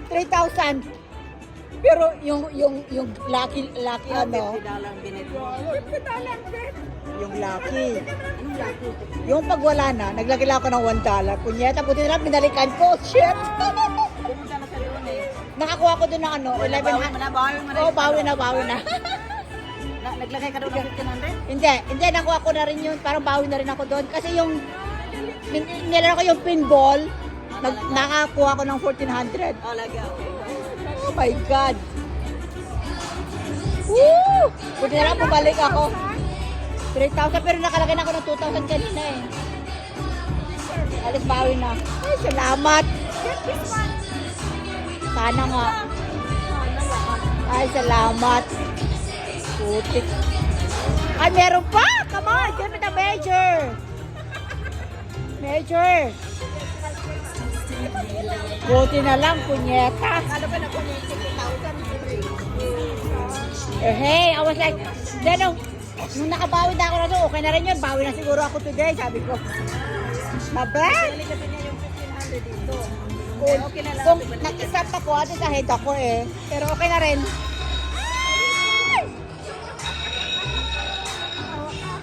3,000. Pero yung lucky ano, yung lucky. Yung pag wala na, naglagay lang ako ng $1. Kunyeta, buti na lang, binalikan ko. Shit! Nakakuha ko doon ng ano, 1100. Oh, bawi na. Naglagay ka doon ng 1,500? Hindi, nakuha ko na rin yun. Parang bawi na rin ako doon. Kasi yung, nilala ko yung pinball, nakakuha ko ng 1,400. Oh, lagi, okay. Oh my God! Woo! Buti na lang, bumalik ako. 3,000, pero nakalagay na ako ng 2,000 kanina eh. Alis bawi na. Ay, salamat! Sana nga. Ay, salamat. Putik. Ay, meron pa! Come on! Give me the major! Major! Buti na lang, punyeta. Ano ba na kung yung 60,000? Hey, I was like, then nung nakabawi na ako na doon, okay na rin yun. Bawi na siguro ako today, sabi ko. Mabe? Kasi niya yung 1,500 dito. Okay na lang. Kung nag-isap ako, at ahead ako eh. Pero okay na rin.